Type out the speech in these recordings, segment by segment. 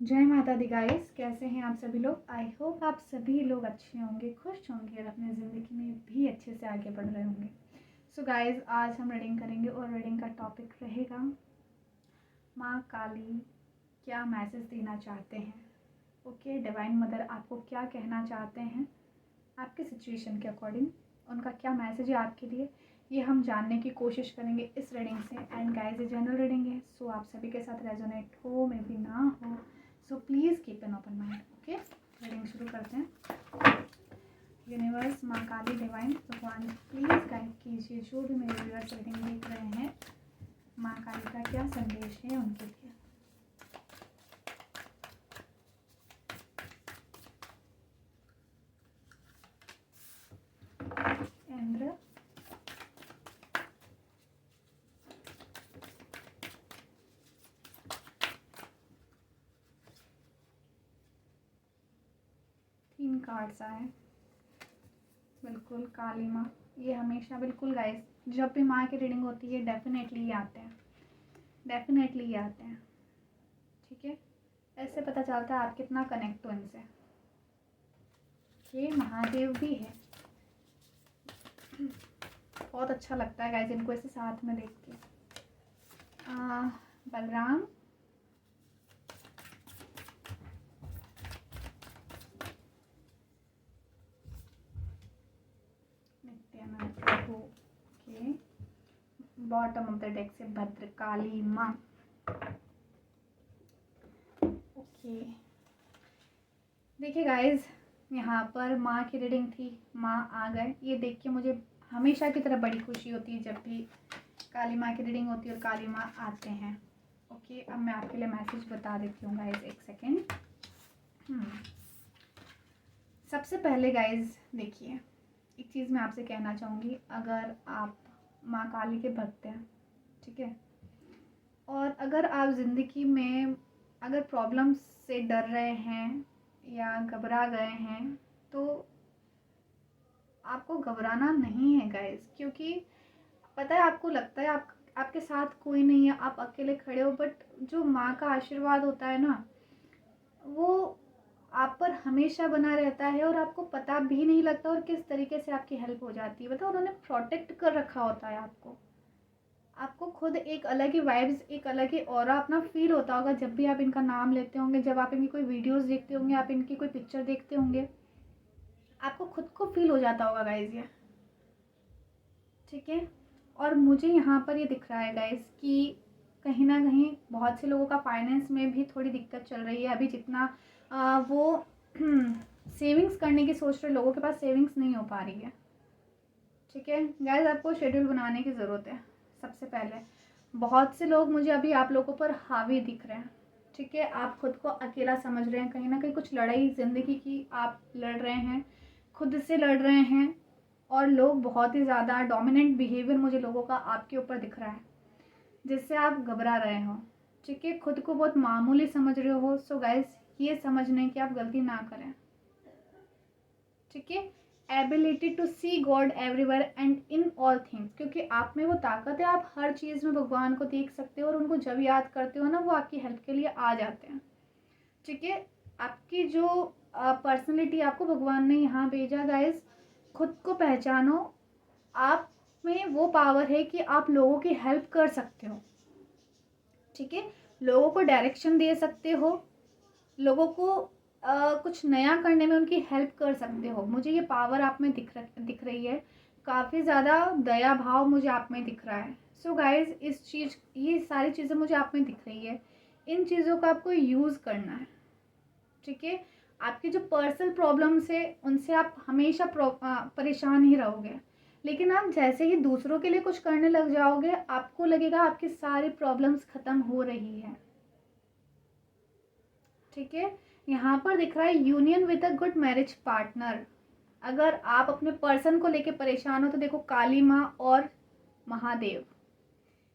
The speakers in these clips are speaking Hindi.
जय माता दी गाइस, कैसे हैं आप सभी लोग। आई होप आप सभी लोग अच्छे होंगे, खुश होंगे और अपनी ज़िंदगी में भी अच्छे से आगे बढ़ रहे होंगे। सो गाइस, आज हम रीडिंग करेंगे और रीडिंग का टॉपिक रहेगा माँ काली क्या मैसेज देना चाहते हैं। ओके, डिवाइन मदर आपको क्या कहना चाहते हैं आपके सिचुएशन के अकॉर्डिंग, उनका क्या मैसेज है आपके लिए, ये हम जानने की कोशिश करेंगे इस रीडिंग से। एंड गाइस, ये जनरल रीडिंग है, सो आप सभी के साथ रेजोनेट हो मे भी ना हो, so please keep an open mind. Okay, reading शुरू करते हैं। यूनिवर्स, माँ काली, डिवाइन भगवान प्लीज़ गाइड कीजिए जो भी मेरे व्यूअर्स रीडिंग देख रहे हैं, माँ काली का क्या संदेश है उनके लिए। इंद्र, तीन कार्ड्स आए। बिल्कुल काली माँ, ये हमेशा बिल्कुल गाइस, जब भी माँ की रीडिंग होती है डेफिनेटली ये आते हैं, डेफिनेटली ये आते हैं। ठीक है, ऐसे पता चलता है आप कितना कनेक्ट हो इनसे। ये महादेव भी है, बहुत अच्छा लगता है गाइस इनको ऐसे साथ में देख के। Balram, Nityananda Prabhu. Okay, bottom of the deck से भद्र काली माँ। ओके, देखिए गाइस, यहाँ पर माँ की रीडिंग थी, माँ आ गए, ये देख के मुझे हमेशा की तरह बड़ी खुशी होती है जब भी काली माँ की रीडिंग होती है और काली माँ आते हैं। ओके, अब मैं आपके लिए मैसेज बता देती हूँ गाइस, एक सेकेंड। सबसे पहले गाइस देखिए, एक चीज़ मैं आपसे कहना चाहूँगी, अगर आप माँ काली के भक्त हैं, ठीक है, और अगर आप ज़िंदगी में अगर प्रॉब्लम्स से डर रहे हैं या घबरा गए हैं, तो आपको घबराना नहीं है गाइस, क्योंकि पता है आपको लगता है आपके साथ कोई नहीं है, आप अकेले खड़े हो, बट जो माँ का आशीर्वाद होता है ना, वो आप पर हमेशा बना रहता है और आपको पता भी नहीं लगता और किस तरीके से आपकी हेल्प हो जाती है। बताओ, उन्होंने प्रोटेक्ट कर रखा होता है आपको। आपको खुद एक अलग ही वाइब्स, एक अलग ही ऑरा अपना फील होता होगा जब भी आप इनका नाम लेते होंगे, जब आप इनकी कोई वीडियोस देखते होंगे, आप इनकी कोई पिक्चर देखते होंगे, आपको खुद को फील हो जाता होगा गाइज ये। ठीक है, और मुझे यहाँ पर ये दिख रहा है गाइज कि कहीं ना कहीं बहुत से लोगों का फाइनेंस में भी थोड़ी दिक्कत चल रही है। अभी जितना वो सेविंग्स करने की सोच रहे लोगों के पास सेविंग्स नहीं हो पा रही है। ठीक है गाइज, आपको शेड्यूल बनाने की ज़रूरत है। सबसे पहले बहुत से लोग मुझे अभी आप लोगों पर हावी दिख रहे हैं। ठीक है, आप खुद को अकेला समझ रहे हैं, कहीं ना कहीं कुछ लड़ाई ज़िंदगी की आप लड़ रहे हैं, खुद से लड़ रहे हैं, और लोग बहुत ही ज़्यादा डोमिनेंट बिहेवियर मुझे लोगों का आपके ऊपर दिख रहा है, जिससे आप घबरा रहे हो। ठीक है, खुद को बहुत मामूली समझ रहे हो। सो गाइज, ये समझने की आप गलती ना करें। ठीक है, ability to see God everywhere and in all things, क्योंकि आप में वो ताकत है, आप हर चीज़ में भगवान को देख सकते हो और उनको जब याद करते हो ना, वो आपकी हेल्प के लिए आ जाते हैं। ठीक है, आपकी जो पर्सनैलिटी आपको भगवान ने यहाँ भेजा गाइज, खुद को पहचानो। आप में वो पावर है कि आप लोगों की हेल्प कर सकते हो। ठीक है, लोगों को डायरेक्शन दे सकते हो, लोगों को कुछ नया करने में उनकी हेल्प कर सकते हो। मुझे ये पावर आप में दिख रही है, काफ़ी ज़्यादा दया भाव मुझे आप में दिख रहा है। सो गाइज, ये सारी चीज़ें मुझे आप में दिख रही है, इन चीज़ों का आपको यूज़ करना है। ठीक है, आपकी जो पर्सनल प्रॉब्लम्स है उनसे आप हमेशा परेशान ही रहोगे, लेकिन आप जैसे ही दूसरों के लिए कुछ करने लग जाओगे, आपको लगेगा आपकी सारी प्रॉब्लम्स ख़त्म हो रही है। ठीक है, यहाँ पर दिख रहा है union with a good marriage partner. अगर आप अपने पर्सन को लेके परेशान हो तो देखो, काली माँ और महादेव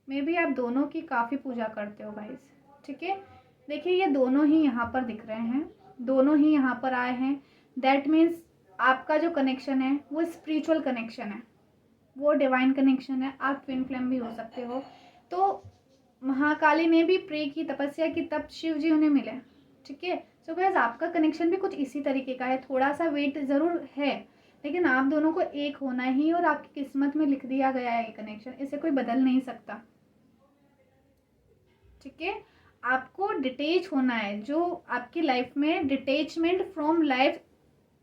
में भी आप दोनों की काफ़ी पूजा करते हो गाइस। ठीक है, देखिए ये दोनों ही यहाँ पर दिख रहे हैं, दोनों ही यहाँ पर आए हैं। दैट मीन्स आपका जो कनेक्शन है वो स्पिरिचुअल कनेक्शन है, वो डिवाइन कनेक्शन है। आप ट्विन फ्लेम भी हो सकते हो। तो महाकाली ने भी प्रे की, तपस्या की, तब शिव जी उन्हें मिले। ठीक है। सो गाइस आपका कनेक्शन भी कुछ इसी तरीके का है, थोड़ा सा वेट ज़रूर है, लेकिन आप दोनों को एक होना ही और आपकी किस्मत में लिख दिया गया है ये कनेक्शन, इसे कोई बदल नहीं सकता। ठीक है, आपको डिटेच होना है, जो आपकी लाइफ में detachment from life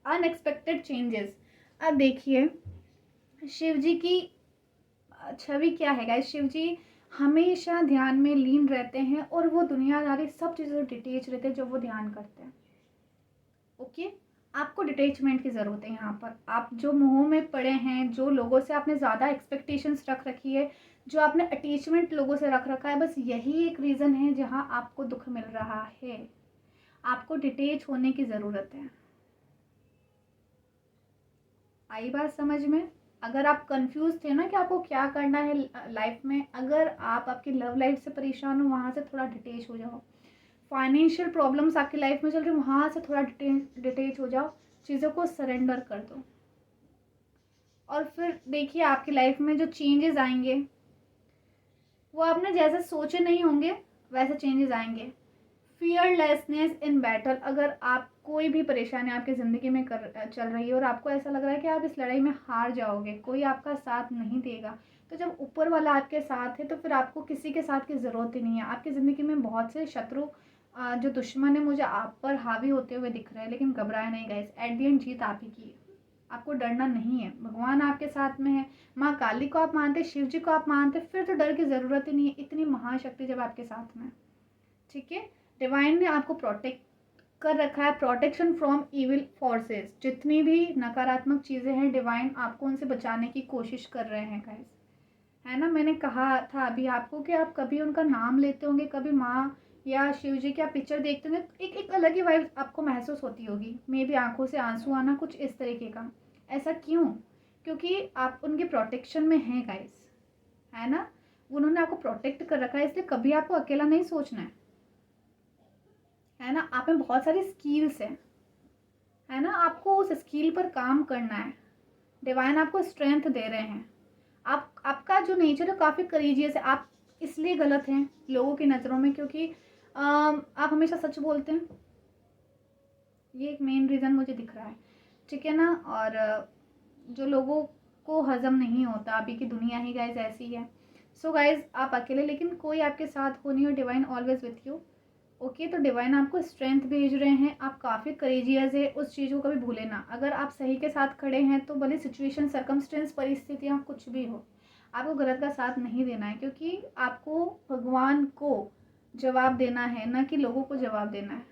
unexpected changes. अब देखिए शिव जी की छवि क्या है गाइस, शिव जी हमेशा ध्यान में लीन रहते हैं और वो दुनियादारी सब चीज़ों से डिटेच रहते हैं जब वो ध्यान करते हैं। ओके, आपको डिटेचमेंट की ज़रूरत है यहाँ पर। आप जो मोह में पड़े हैं, जो लोगों से आपने ज़्यादा एक्सपेक्टेशंस रख रखी है, जो आपने अटैचमेंट लोगों से रख रखा है, बस यही एक रीज़न है जहाँ आपको दुख मिल रहा है। आपको डिटेच होने की ज़रूरत है। आई बात समझ में? अगर आप कंफ्यूज थे ना कि आपको क्या करना है लाइफ में, अगर आप आपकी लव लाइफ से परेशान हो, वहाँ से थोड़ा डिटेच हो जाओ। फाइनेंशियल प्रॉब्लम्स आपकी लाइफ में चल रही, वहाँ से थोड़ा डिटेच हो जाओ, चीज़ों को सरेंडर कर दो, और फिर देखिए आपकी लाइफ में जो चेंजेस आएंगे वो आपने जैसे सोचे नहीं होंगे वैसे चेंजेस आएंगे। फियरलेसनेस इन बैटल, अगर आप कोई भी परेशानी आपकी ज़िंदगी में चल रही है और आपको ऐसा लग रहा है कि आप इस लड़ाई में हार जाओगे, कोई आपका साथ नहीं देगा, तो जब ऊपर वाला आपके साथ है तो फिर आपको किसी के साथ की ज़रूरत ही नहीं है। आपकी ज़िंदगी में बहुत से शत्रु जो दुश्मन है मुझे आप पर हावी होते हुए दिख रहे हैं, लेकिन घबराए नहीं गाइस, एट दी एंड जीत आप ही की है। आपको डरना नहीं है, भगवान आपके साथ में है। माँ काली को आप मानते, शिव जी को आप मानते, फिर तो डर की ज़रूरत ही नहीं है, इतनी महाशक्ति जब आपके साथ में। ठीक है, डिवाइन ने आपको प्रोटेक्ट कर रखा है, प्रोटेक्शन फ्रॉम इविल फोर्सेस। जितनी भी नकारात्मक चीज़ें हैं डिवाइन आपको उनसे बचाने की कोशिश कर रहे हैं गाइस, है ना। मैंने कहा था अभी आपको कि आप कभी उनका नाम लेते होंगे, कभी माँ या शिव जी की आप पिक्चर देखते होंगे, एक अलग ही वाइब आपको महसूस होती होगी, मे भी आंखों से आंसू आना, कुछ इस तरीके का। ऐसा क्यों? क्योंकि आप उनके प्रोटेक्शन में हैं गाइस, है ना। उन्होंने आपको प्रोटेक्ट कर रखा है, इसलिए कभी आपको अकेला नहीं सोचना है ना। आप में बहुत सारी स्किल्स हैं, है ना, आपको उस स्किल पर काम करना है। डिवाइन आपको स्ट्रेंथ दे रहे हैं। आपका जो नेचर है काफ़ी करेजियस है। आप इसलिए गलत हैं लोगों की नज़रों में क्योंकि आप हमेशा सच बोलते हैं, ये एक मेन रीज़न मुझे दिख रहा है। ठीक है ना। और जो लोगों को हजम नहीं होता, अभी की दुनिया ही गाइज ऐसी है। सो गाइज आप अकेले, लेकिन कोई आपके साथ हो नहीं, और divine always with you. Okay, तो डिवाइन आपको स्ट्रेंथ भेज रहे हैं, आप काफ़ी करेजियस है, उस चीज़ को कभी भूले ना। अगर आप सही के साथ खड़े हैं तो भले सिचुएशन, सर्कमस्टेंस, परिस्थितियाँ कुछ भी हो, आपको गलत का साथ नहीं देना है, क्योंकि आपको भगवान को जवाब देना है, ना कि लोगों को जवाब देना है।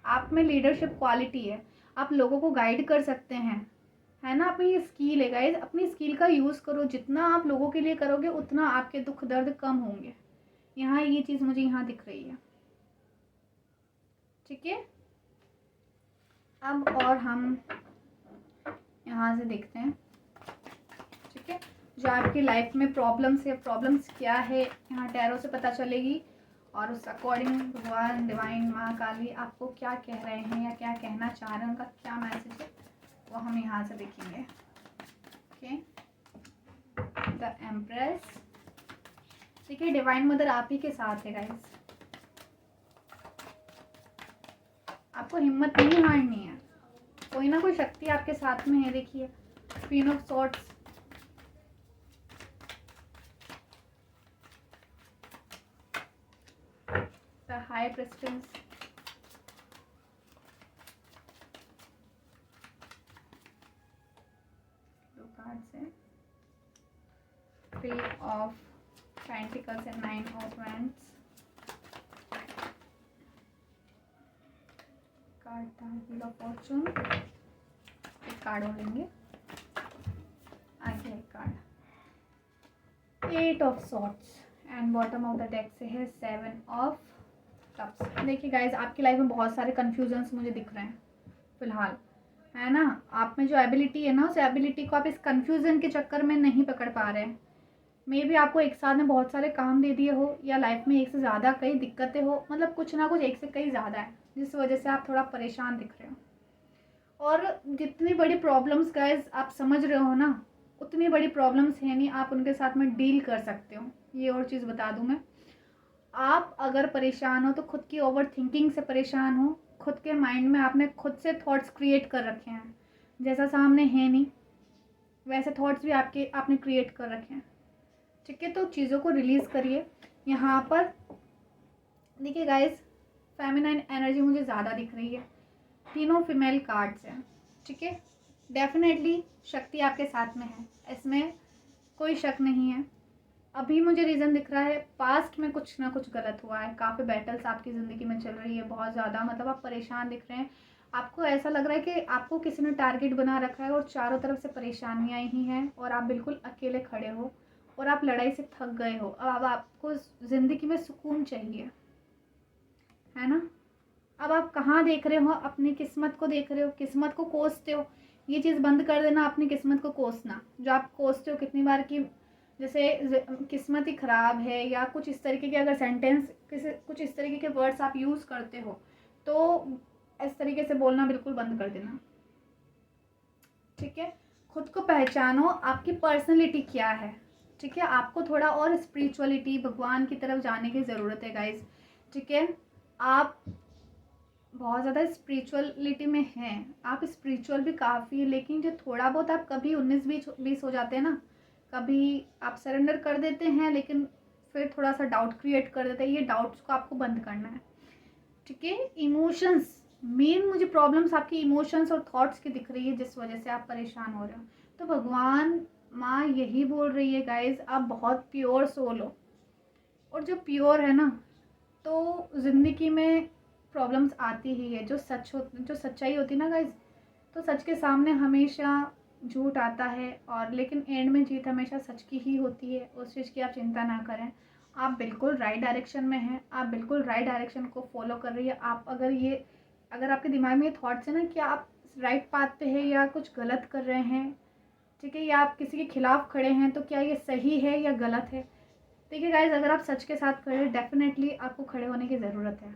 आप में लीडरशिप क्वालिटी है, आप लोगों को गाइड कर सकते हैं, है ना। अपनी स्किल है गाइज, अपनी स्किल का यूज़ करो। जितना आप लोगों के लिए करोगे उतना आपके दुख दर्द कम होंगे। यहाँ ये चीज़ मुझे यहाँ दिख रही है। ठीक है, अब और हम यहाँ से देखते हैं। ठीक है, जो आपकी लाइफ में प्रॉब्लम्स है, प्रॉब्लम्स क्या है, यहाँ टैरो से पता चलेगी, और उस अकॉर्डिंग भगवान, डिवाइन, माँ काली आपको क्या कह रहे हैं या क्या कहना चाह रहे हैं, उनका क्या मैसेज है, वो हम यहाँ से देखेंगे। Okay, the empress. देखिए डिवाइन मदर आप ही के साथ है गाइस, आपको हिम्मत नहीं हारनी है, कोई ना कोई शक्ति आपके साथ में है। देखिए queen of swords, the high priestess, दो कार्ड्स है, three of pentacles and nine of wands. Card था व्हील ऑफ फॉर्चून, एक कार्ड और लेंगे, आगे एक card, eight of swords, and bottom of the deck से है सेवन ऑफ कप्स। देखिए गाइज आपकी लाइफ में बहुत सारे कन्फ्यूजन्स मुझे दिख रहे हैं फिलहाल, है ना। आप में जो एबिलिटी है ना, उस एबिलिटी को आप इस कन्फ्यूजन के चक्कर में नहीं पकड़ पा रहे हैं। मे भी आपको एक साथ में बहुत सारे काम दे दिए हो, या लाइफ में एक से ज़्यादा कई दिक्कतें हो, मतलब कुछ ना कुछ एक से कई ज़्यादा है, जिस वजह से आप थोड़ा परेशान दिख रहे हो। और जितनी बड़ी प्रॉब्लम्स गाइज आप समझ रहे हो ना, उतनी बड़ी प्रॉब्लम्स है नहीं, आप उनके साथ में डील कर सकते हो। ये और चीज़ बता दूँ मैं, आप अगर परेशान हो तो खुद की ओवर थिंकिंग से परेशान हो, खुद के माइंड में आपने खुद से थॉट्स क्रिएट कर रखे हैं, जैसा सामने है नहीं वैसे थॉट्स भी आपने क्रिएट कर रखे हैं। ठीक है, तो चीज़ों को रिलीज़ करिए। यहाँ पर देखिए गाइस, फेमिनाइन एनर्जी मुझे ज़्यादा दिख रही है, तीनों फीमेल कार्ड्स हैं। ठीक है, डेफिनेटली शक्ति आपके साथ में है, इसमें कोई शक नहीं है। अभी मुझे रीज़न दिख रहा है, पास्ट में कुछ ना कुछ गलत हुआ है, काफ़ी बैटल्स आपकी ज़िंदगी में चल रही है बहुत ज़्यादा, मतलब आप परेशान दिख रहे हैं। आपको ऐसा लग रहा है कि आपको किसी ने टारगेट बना रखा है और चारों तरफ से परेशानियाँ ही हैं और आप बिल्कुल अकेले खड़े हो और आप लड़ाई से थक गए हो। अब आपको ज़िंदगी में सुकून चाहिए, है ना। अब आप कहाँ देख रहे हो, अपनी किस्मत को देख रहे हो, किस्मत को कोसते हो। ये चीज़ बंद कर देना, अपनी किस्मत को कोसना। जो आप कोसते हो कितनी बार कि जैसे किस्मत ही ख़राब है या कुछ इस तरीके के अगर सेंटेंस कुछ इस तरीके के वर्ड्स आप यूज़ करते हो तो इस तरीके से बोलना बिल्कुल बंद कर देना। ठीक है, खुद को पहचानो, आपकी पर्सनैलिटी क्या है। ठीक है, आपको थोड़ा और स्पिरिचुअलिटी, भगवान की तरफ जाने की ज़रूरत है गाइज। ठीक है, आप बहुत ज़्यादा स्पिरिचुअलिटी में हैं, आप स्पिरिचुअल भी काफ़ी है, लेकिन जो थोड़ा बहुत आप कभी 19-20 हो जाते हैं ना, कभी आप सरेंडर कर देते हैं लेकिन फिर थोड़ा सा डाउट क्रिएट कर देते हैं। ये डाउट्स को आपको बंद करना है। ठीक है, इमोशंस, मेन मुझे प्रॉब्लम्स आपकी इमोशंस और थॉट्स की दिख रही है, जिस वजह से आप परेशान हो रहे हो। तो भगवान माँ यही बोल रही है गाइज, आप बहुत प्योर सोल हो, और जो प्योर है ना तो ज़िंदगी में प्रॉब्लम्स आती ही है। जो सच्चाई होती है ना गाइज, तो सच के सामने हमेशा झूठ आता है, और लेकिन एंड में जीत हमेशा सच की ही होती है। उस चीज़ की आप चिंता ना करें, आप बिल्कुल राइट डायरेक्शन में हैं, आप बिल्कुल राइट डायरेक्शन को फॉलो कर रही है। आप अगर आपके दिमाग में ये थॉट्स है ना कि आप राइट पाथ पे है या कुछ गलत कर रहे हैं, ठीक है, या आप किसी के खिलाफ खड़े हैं, तो क्या ये सही है या गलत है। देखिए गाइज, अगर आप सच के साथ खड़े हैं, डेफिनेटली आपको खड़े होने की ज़रूरत है।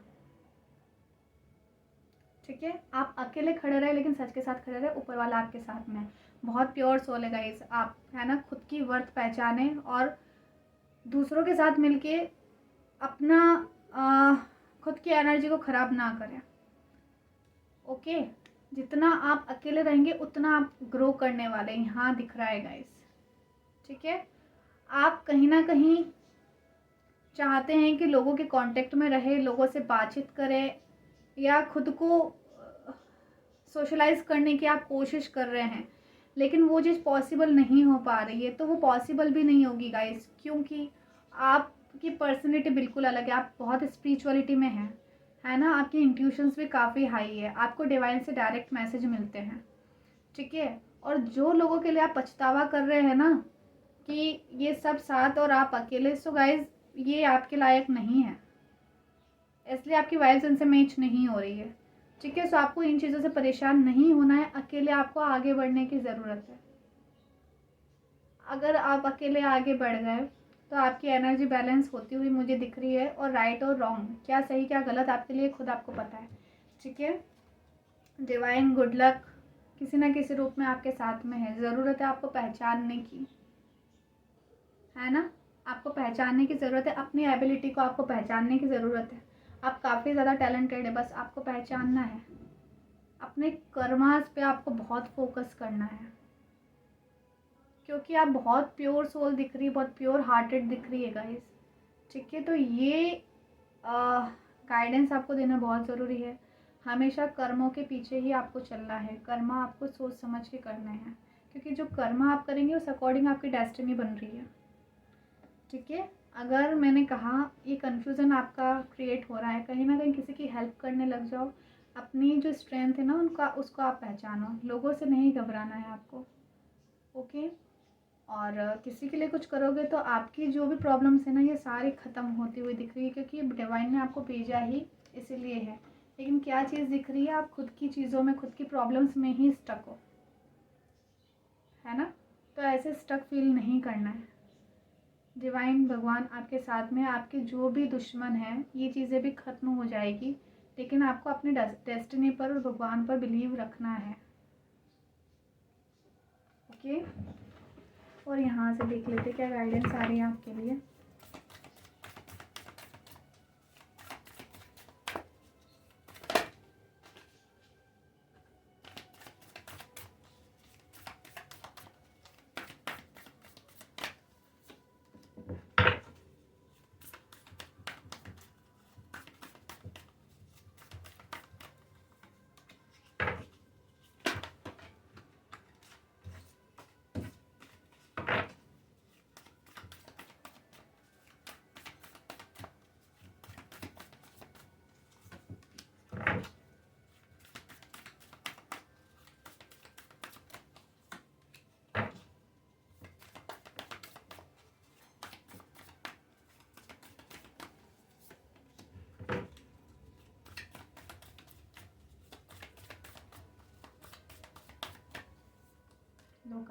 ठीक है, आप अकेले खड़े रहे लेकिन सच के साथ खड़े रहे, ऊपर वाला आपके साथ में है। बहुत प्योर सोल है गाइस आप, है ना। खुद की वर्थ पहचाने और दूसरों के साथ मिलके अपना खुद की एनर्जी को ख़राब ना करें। ओके, जितना आप अकेले रहेंगे उतना आप ग्रो करने वाले हैं, यहाँ दिख रहा है गाइस। ठीक है, आप कहीं ना कहीं चाहते हैं कि लोगों के कांटेक्ट में रहे, लोगों से बातचीत करें, या खुद को सोशलाइज करने की आप कोशिश कर रहे हैं, लेकिन वो चीज़ पॉसिबल नहीं हो पा रही है। तो वो पॉसिबल भी नहीं होगी गाइस, क्योंकि आपकी पर्सनैलिटी बिल्कुल अलग है। आप बहुत स्पिरिचुअलिटी में हैं, है ना। आपकी इंट्यूशंस भी काफ़ी हाई है, आपको डिवाइन से डायरेक्ट मैसेज मिलते हैं। ठीक है, और जो लोगों के लिए आप पछतावा कर रहे हैं ना कि ये सब साथ और आप अकेले, सो गाइज ये आपके लायक नहीं है, इसलिए आपकी वाइब्स इनसे मैच नहीं हो रही है। ठीक है, सो आपको इन चीज़ों से परेशान नहीं होना है, अकेले आपको आगे बढ़ने की ज़रूरत है। अगर आप अकेले आगे बढ़ गए तो आपकी एनर्जी बैलेंस होती हुई मुझे दिख रही है, और राइट और रॉन्ग, क्या सही क्या गलत, आपके लिए खुद आपको पता है। ठीक है, डिवाइन गुड लक किसी ना किसी रूप में आपके साथ में है। ज़रूरत है आपको पहचानने की, है ना। आपको पहचानने की ज़रूरत है, अपनी एबिलिटी को आपको पहचानने की ज़रूरत है। आप काफ़ी ज़्यादा टैलेंटेड है, बस आपको पहचानना है। अपने कर्मास पे आपको बहुत फोकस करना है, क्योंकि आप बहुत प्योर सोल दिख रही है, बहुत प्योर हार्टेड दिख रही है गाइस। ठीक है, तो ये गाइडेंस आपको देना बहुत ज़रूरी है। हमेशा कर्मों के पीछे ही आपको चलना है, कर्म आपको सोच समझ के करने हैं, क्योंकि जो कर्म आप करेंगे उस अकॉर्डिंग आपकी डेस्टिनी बन रही है। ठीक है, अगर मैंने कहा ये कन्फ्यूज़न आपका क्रिएट हो रहा है, कहीं ना कहीं किसी की हेल्प करने लग जाओ। अपनी जो स्ट्रेंथ है ना उसको आप पहचानो, लोगों से नहीं घबराना है आपको। ओके, और किसी के लिए कुछ करोगे तो आपकी जो भी प्रॉब्लम्स है ना ये सारी ख़त्म होती हुई दिख रही है, क्योंकि डिवाइन ने आपको भेजा ही इसीलिए है। लेकिन क्या चीज़ दिख रही है, आप खुद की चीज़ों में, खुद की प्रॉब्लम्स में ही स्टक हो, है ना। तो ऐसे स्टक फील नहीं करना है। डिवाइन भगवान आपके साथ में, आपके जो भी दुश्मन हैं ये चीज़ें भी ख़त्म हो जाएगी, लेकिन आपको अपने डेस्टिनी पर और भगवान पर बिलीव रखना है। ओके, और यहाँ से देख लेते क्या गाइडेंस आ रही है आपके लिए।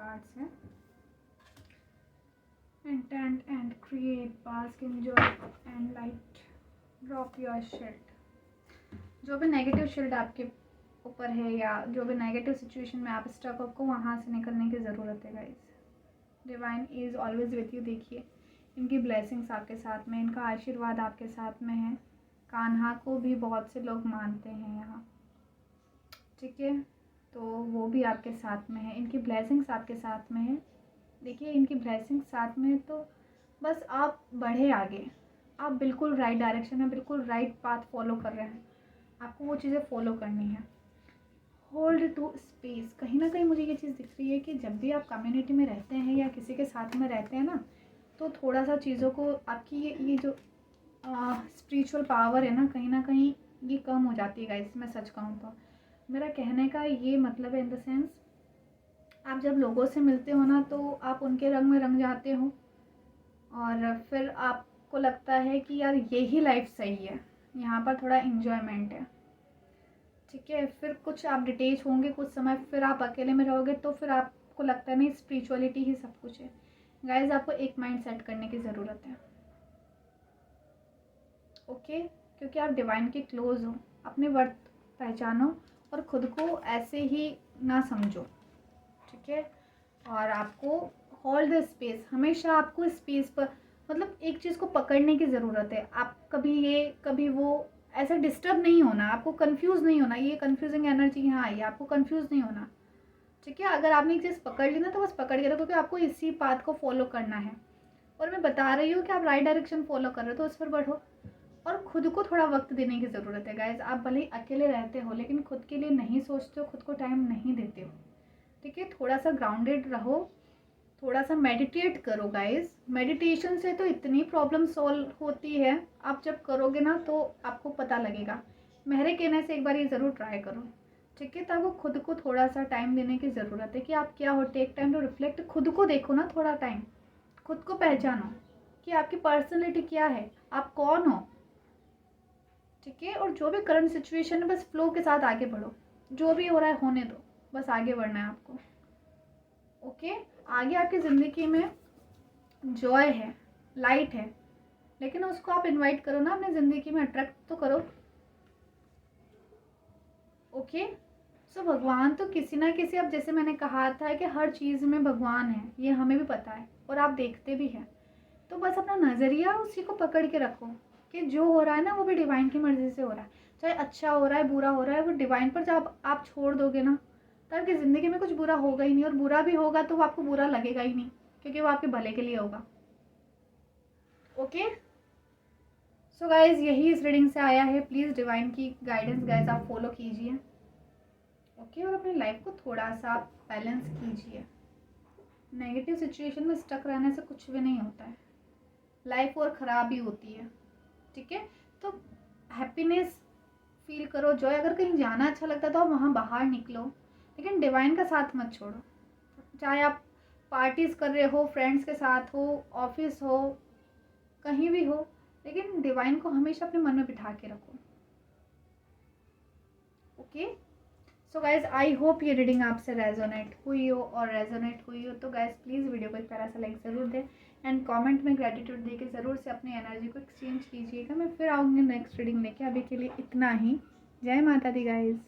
कार्ड्स हैं। Intent and create, bask, enjoy and light, drop your shield. जो भी नेगेटिव शिल्ड आपके ऊपर है या जो भी नेगेटिव सिचुएशन में आप स्टक हो, आपको वहाँ से निकलने की ज़रूरत है guys. Divine is always with you. देखिए इनकी ब्लेसिंग्स आपके साथ में, इनका आशीर्वाद आपके साथ में है। कान्हा को भी बहुत से लोग मानते हैं यहाँ, ठीक है, तो वो भी आपके साथ में है। इनकी ब्लेसिंग्स आपके साथ में है। देखिए इनकी ब्लेसिंग्स साथ में है, तो बस आप बढ़े आगे। आप बिल्कुल राइट डायरेक्शन में, बिल्कुल राइट पाथ फॉलो कर रहे हैं। आपको वो चीज़ें फॉलो करनी है। Hold to space. कहीं ना कहीं मुझे ये चीज़ दिख रही है कि जब भी आप कम्युनिटी में रहते हैं या किसी के साथ में रहते हैं ना, तो थोड़ा सा चीज़ों को आपकी ये जो स्पिरिचुअल पावर है ना कहीं ये कम हो जाती है गाइस। मैं सच कहूँ तो मेरा कहने का ये मतलब है इन द सेंस, आप जब लोगों से मिलते हो ना तो आप उनके रंग में रंग जाते हो और फिर आपको लगता है कि यार यही लाइफ सही है, यहाँ पर थोड़ा इन्जॉयमेंट है, ठीक है। फिर कुछ आप डिटेच होंगे कुछ समय, फिर आप अकेले में रहोगे तो फिर आपको लगता है नहीं स्पिरिचुअलिटी ही सब कुछ है। गाइज आपको एक माइंड सेट करने की ज़रूरत है, ओके, क्योंकि आप डिवाइन के क्लोज हो। अपने वर्थ पहचानो और ख़ुद को ऐसे ही ना समझो, ठीक है। और आपको होल्ड द स्पेस, हमेशा आपको स्पेस पर मतलब एक चीज़ को पकड़ने की ज़रूरत है। आप कभी ये कभी वो ऐसे डिस्टर्ब नहीं होना, आपको कंफ्यूज नहीं होना। ये कंफ्यूजिंग एनर्जी यहाँ आई है, आपको कंफ्यूज नहीं होना, ठीक है। अगर आपने एक चीज़ पकड़ ली ना तो बस पकड़ के रखो, क्योंकि आपको इसी पाथ को फॉलो करना है। और मैं बता रही हूँ कि आप राइट डायरेक्शन फॉलो कर रहे हो तो उस पर बढ़ो। और खुद को थोड़ा वक्त देने की ज़रूरत है गाइज। आप भले ही अकेले रहते हो लेकिन खुद के लिए नहीं सोचते हो, खुद को टाइम नहीं देते हो, ठीक है। थोड़ा सा ग्राउंडेड रहो, थोड़ा सा मेडिटेट करो गाइज। मेडिटेशन से तो इतनी प्रॉब्लम सॉल्व होती है, आप जब करोगे ना तो आपको पता लगेगा। मेरे कहने से एक बार ये ज़रूर ट्राई करो, ठीक है। तो आपको खुद को थोड़ा सा टाइम देने की ज़रूरत है कि आप क्या हो। टेक टाइम टू रिफ्लेक्ट, खुद को देखो ना, थोड़ा टाइम खुद को पहचानो कि आपकी पर्सनैलिटी क्या है, आप कौन हो, ठीक है। और जो भी करंट सिचुएशन है बस फ्लो के साथ आगे बढ़ो, जो भी हो रहा है होने दो, बस आगे बढ़ना है आपको, ओके। आगे आपकी ज़िंदगी में जॉय है, लाइट है, लेकिन उसको आप इनवाइट करो ना अपनी ज़िंदगी में, अट्रैक्ट तो करो, ओके। सो भगवान तो किसी ना किसी, अब जैसे मैंने कहा था कि हर चीज़ में भगवान है, ये हमें भी पता है और आप देखते भी हैं। तो बस अपना नज़रिया उसी को पकड़ के रखो कि जो हो रहा है ना वो भी डिवाइन की मर्ज़ी से हो रहा है। चाहे अच्छा हो रहा है बुरा हो रहा है, वो डिवाइन पर जब आप छोड़ दोगे ना तो आपकी ज़िंदगी में कुछ बुरा होगा ही नहीं। और बुरा भी होगा तो वो आपको बुरा लगेगा ही नहीं, क्योंकि वो आपके भले के लिए होगा, ओके। सो गाइज यही इस रीडिंग से आया है। प्लीज़ डिवाइन की गाइडेंस गाइज आप फॉलो कीजिए, ओके। और अपनी लाइफ को थोड़ा सा बैलेंस कीजिए। नेगेटिव सिचुएशन में स्टक रहने से कुछ भी नहीं होता है, लाइफ और ख़राब ही होती है, ठीक है। तो हैप्पीनेस फील करो, जॉय। अगर कहीं जाना अच्छा लगता है तो आप वहाँ बाहर निकलो, लेकिन डिवाइन का साथ मत छोड़ो। चाहे आप पार्टीज़ कर रहे हो, फ्रेंड्स के साथ हो, ऑफिस हो, कहीं भी हो, लेकिन डिवाइन को हमेशा अपने मन में बिठा के रखो, okay. So guys I hope ये रीडिंग आपसे रेजोनेट हुई हो, और रेजोनेट हुई हो तो गाइज प्लीज़ वीडियो को एक प्यारा सा लाइक ज़रूर दें एंड कमेंट में ग्रेटिट्यूड दे के ज़रूर से अपनी एनर्जी को एक्सचेंज कीजिएगा। मैं फिर आऊँगी नेक्स्ट रीडिंग लेके, अभी के लिए इतना ही। जय माता दी गाइज।